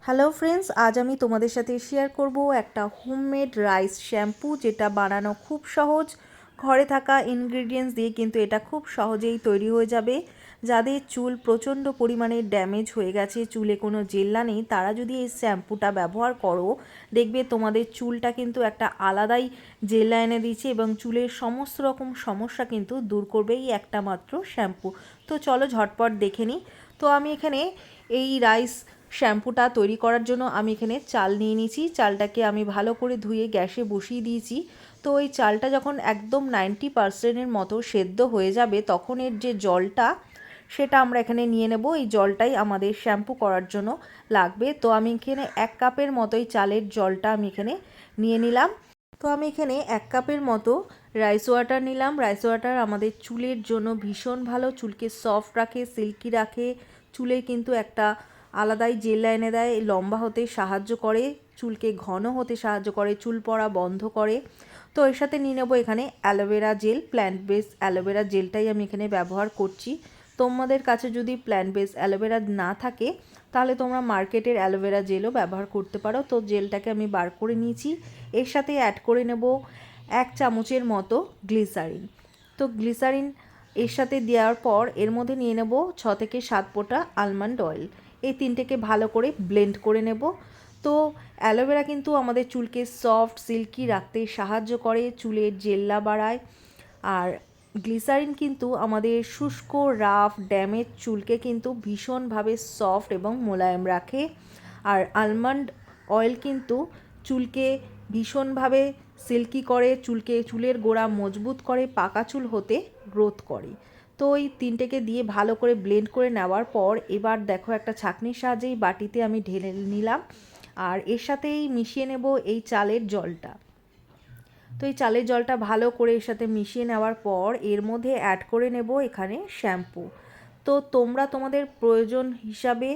Hello friends, আজ আমি তোমাদের সাথে শেয়ার করব একটা হোমমেড রাইস শ্যাম্পু, যেটা বানানো খুব সহজ। ঘরে থাকা ইনগ্রিডিয়েন্টস দিয়ে কিন্তু এটা খুব সহজেই তৈরি হয়ে যাবে। যাদের চুল প্রচণ্ড পরিমাণে ড্যামেজ হয়ে গেছে, চুলে কোনো জেল্লা নেই, তারা যদি এই শ্যাম্পুটা ব্যবহার করো, দেখবে তোমাদের চুলটা কিন্তু একটা আলাদাই জেল্লা এনে দিচ্ছে এবং চুলের সমস্ত রকম সমস্যা কিন্তু দূর করবে এই একটা মাত্র শ্যাম্পু। তো চলো ঝটপট দেখে নিই। তো আমি এখানে এই রাইস শ্যাম্পুটা তৈরি করার জন্য আমি এখানে চাল নিয়ে নিয়েছি। চালটাকে আমি ভালো করে ধুয়ে গ্যাসে বসিয়ে দিয়েছি। তো এই চালটা যখন একদম 90%-এর মতো সেদ্ধ হয়ে যাবে, তখন এর যে জলটা, সেটা আমরা এখানে নিয়ে নেব। এই জলটাই আমাদের শ্যাম্পু করার জন্য লাগবে। তো আমি এখানে 1 কাপের মতোই চালের জলটা আমি এখানে নিয়ে নিলাম। তো আমি এখানে 1 কাপের মতো রাইস ওয়াটার নিলাম। রাইস ওয়াটার আমাদের চুলের জন্য ভীষণ ভালো, চুলকে সফট রাখে, সিল্কি রাখে, চুলে কিন্তু একটা আলাদাই জেল এনে দেয়, লম্বা হতে সাহায্য করে, চুলকে ঘন হতে সাহায্য করে, চুল পড়া বন্ধ করে। তো এর সাথে নিয়ে নেবো এখানে aloe vera gel, plant base aloe vera জেলটাই আমি এখানে ব্যবহার করছি। তোমাদের কাছে যদি প্ল্যান্ট বেস অ্যালোভেরা না থাকে, তাহলে তোমরা মার্কেটের অ্যালোভেরা জেলও ব্যবহার করতে পারো। তো জেলটাকে আমি বার করে নিয়েছি। এর সাথে অ্যাড করে নেব 1 চামচের মতো গ্লিসারিন। তো গ্লিসারিন এর সাথে দেওয়ার পর এর মধ্যে নিয়ে নেব 6 থেকে 7 ফোঁটা আলমন্ড অয়েল। এই তিনটেকে ভালো করে ব্লেন্ড করে নেব। তো অ্যালোভেরা কিন্তু আমাদের চুলকে সফট সিল্কি রাখতে সাহায্য করে, চুলের জেল্লা বাড়ায়। আর গ্লিসারিন কিন্তু আমাদের শুষ্ক রাফ ড্যামেজ চুলকে কিন্তু ভীষণভাবে সফট এবং মোলায়েম রাখে। আর আলমন্ড অয়েল কিন্তু চুলকে ভীষণভাবে সিল্কি করে, চুলের গোড়া মজবুত করে, পাকা চুল হতে গ্রোথ করে। তো এই তিনটেকে দিয়ে ভালো করে ব্লেন্ড করে নেওয়ার পর এবার দেখো একটা ছাঁকনির সাহায্যে এই বাটিতে আমি ঢেলে নিলাম। আর এর সাথেই মিশিয়ে নেব এই চালের জলটা। তো এই চালের জলটা ভালো করে এর সাথে মিশিয়ে নেওয়ার পর এর মধ্যে অ্যাড করে নেব এখানে শ্যাম্পু। তো তোমরা তোমাদের প্রয়োজন হিসাবে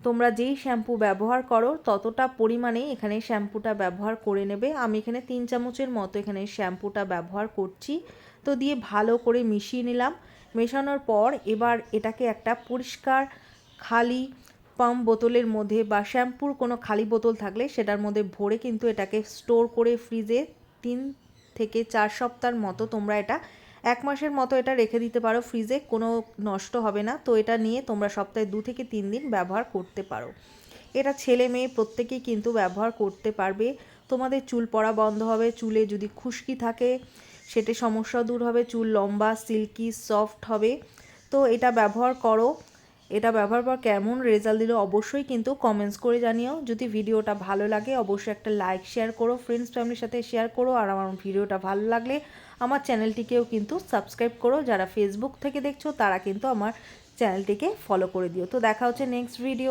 তোমরা যেই শ্যাম্পু ব্যবহার করো ততটা পরিমাণে এখানে শ্যাম্পুটা ব্যবহার করে নেবে। আমি এখানে 3 চামচের মতো এখানে শ্যাম্পুটা ব্যবহার করছি। তো দিয়ে ভালো করে মিশিয়ে নিলাম। মেশানোর পর এবার এটাকে একটা পরিষ্কার খালি পাম্প বোতলের মধ্যে বা শ্যাম্পুর কোনো খালি বোতল থাকলে সেটার মধ্যে ভরে কিন্তু এটাকে স্টোর করে ফ্রিজে 3 থেকে 4 সপ্তাহের মতো তোমরা এটা 1 মাসের মতো এটা রেখে দিতে পারো ফ্রিজে, কোনো নষ্ট হবে না। তো এটা নিয়ে তোমরা সপ্তাহে 2 থেকে 3 দিন ব্যবহার করতে পারো। এটা ছেলে মেয়ে প্রত্যেকেই কিন্তু ব্যবহার করতে পারবে। তোমাদের চুল পড়া বন্ধ হবে, চুলে যদি খুশকি থাকে সেটা সমস্যা দূর হবে, চুল লম্বা সিল্কি সফট হবে। তো এটা ব্যবহার করো। এটা ব্যবহার পর কেমন রেজাল্ট দিল অবশ্যই কিন্তু কমেন্টস করে জানিও। যদি ভিডিওটা ভালো লাগে অবশ্যই একটা লাইক শেয়ার করো, ফ্রেন্ডস ফ্যামিলির সাথে শেয়ার করো। আর আমার ভিডিওটা ভালো লাগলে আমার চ্যানেলটিকেও কিন্তু সাবস্ক্রাইব করো। যারা ফেসবুক থেকে দেখছো তারা কিন্তু আমার চ্যানেলটিকে ফলো করে দিও। তো দেখা হচ্ছে নেক্সট ভিডিও।